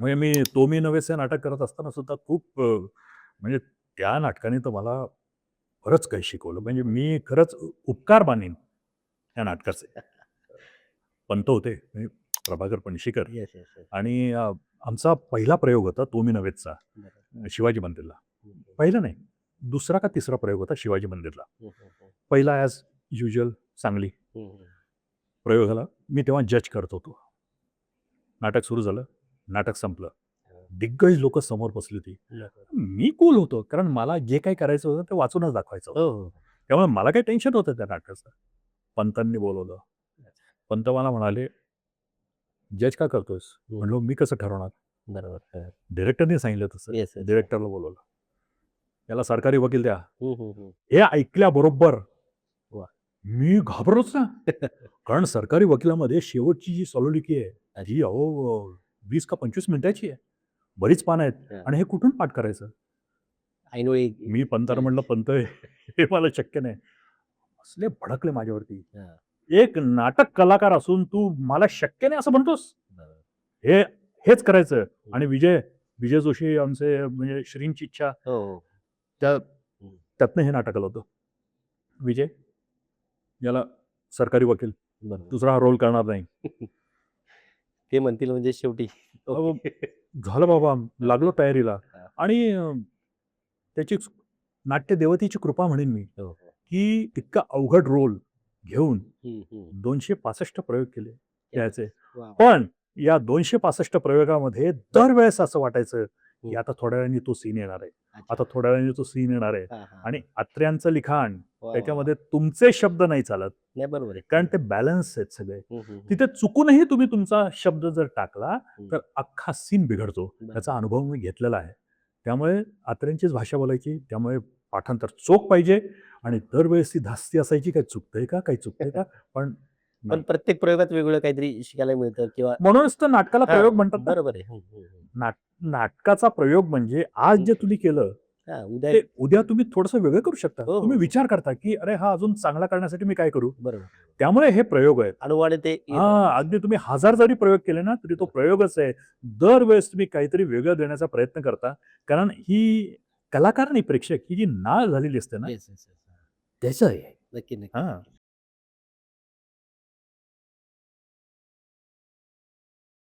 म्हणजे तो मी नव्हेच हे नाटक करत असताना सुद्धा खूप म्हणजे त्या नाटकाने तर मला बरंच काही शिकवलं. म्हणजे मी खरंच उपकार मानेन त्या नाटकाचे. पंत होते म्हणजे Prabhakar Panshikar yes, yes, yes. आणि आमचा पहिला प्रयोग होता तो मी नव्हेचा बरोबर. शिवाजी मंदिरला. हं, हं. पहिला नाही, दुसरा का तिसरा प्रयोग होता शिवाजी मंदिरला. हं, हं, हं. पहिला ॲज युजुअल सांगली हं, हं. प्रयोग झाला. मी तेव्हा जज करत होतो. नाटक सुरू झालं, नाटक संपलं. हां. दिग्गज लोकं समोर बसली होती. बरोबर. मी कूल होतो, कारण मला जे काही करायचं होतं ते वाचूनच दाखवायचं हो, होतं. हो. त्यामुळे मला काही टेन्शन नव्हतं त्या नाटकाचं. पंतांनी बोलावलं. अच्छा. पंत मला म्हणाले, "जज का करतोयस?" हं. म्हणलो, "मी कसं ठरवणार?" बरोबर. हां. डिरेक्टरनी सांगितलं तसं. Yes, yes. हां. डिरेक्टरला बोलावलं. "याला सरकारी वकील द्या." हं, हं, हं. हे ऐकल्याबरोबर वाह! मी घाबरलोच ना. कारण सरकारी वकिलामध्ये शेवटची जी सॉलिडिटी आहे, अच्छा. ती अहो 20 का 25 मिनिटाची आहे. बरीच पानं आहेत हां. आणि हे कुठून पाठ करायचं? ऐनवेळी मी पंतांना म्हटलं, जज. "पंत हे मला शक्य नाही." असले भडकले माझ्यावरती. हां. "एक नाटक कलाकार असून तू मला शक्य नाही असं म्हणतोस? बरोबर. हे हेच करायचं." हं. आणि विजय जोशी आमचे म्हणजे श्रींची इच्छा हो, हो. त्या हं. त्यातनं हे नाटक आलं होतं. "विजय, याला सरकारी वकील, बरोबर. दुसरा हा रोल करणार नाही." ते म्हणतील म्हणजे शेवटी अहो, ओके. झालं बाबा, हां, लागलो तयारीला हां. आणि त्याची नाट्यदेवतेची कृपा म्हणेन मी, हो, हो. की इतका अवघड रोल घेऊन हं, हं. 265 प्रयोग केले क्या बात त्याचे. है! वाह! पण या 265 प्रयोगामध्ये दरवेळेस असं वाटायचं, की हं. आता थोड्या वेळाने तो सीन येणार आहे. अच्छा. आता थोड्या वेळाने तो सीन येणार आहे. हां, हां, आणि हां. अत्र्यांचं लिखाण वाह, वाह, वाह! त्याच्यामध्ये तुमचे शब्द नाही चालत. नाही बरोबर आहे. कारण खरं ते आहे. बॅलन्स आहेत सगळे. हं, हं, हं. तिथे चुकूनही तुम्ही तुमचा शब्द जर टाकला, हं. तर अख्खा सीन बिघडतो. बरोबर. त्याचा अनुभव मी घेतलेला आहे. त्यामुळे अत्र्यांचीच भाषा बोलायची. त्यामुळे पाठांतर चोख पाहिजे आणि दरवेळेस ती धास्ती असायची, "काही चुकतंय का? काही चुकतंय का?" पण पण नाही. प्रत्येक प्रयोगात वेगवेगळं काहीतरी शिकायला मिळतं किंवा म्हणूनच तर नाटकाला हां, प्रयोग म्हणतात ना. बरोबर आहे. हं, हं, हं. नाट नाटकाचा प्रयोग म्हणजे आज हं. जे तुम्ही केलं, हां, उद्या ते उद्या तुम्ही थोडंसं वेगळं करू शकता. हो, तुम्ही हो, हो. विचार करता, की "अरे, हा अजून चांगला करण्यासाठी मी काय करू?" बरोबर, बरोबर. त्यामुळे हे प्रयोग आहेत. अणुवाणे ते येत हां, राहतं. अगदी तुम्ही 1000 जरी प्रयोग केले ना, तरी तो बरोबर. प्रयोगच आहे. दरवेळेस तुम्ही काहीतरी वेगळं देण्याचा प्रयत्न करता. कारण ही कलाकार आणि प्रेक्षक ही जी नाळ झालेली असते ना, येस, येस, येस. हां. त्याचं आहे. नक्की, नक्की, हां. नक्की.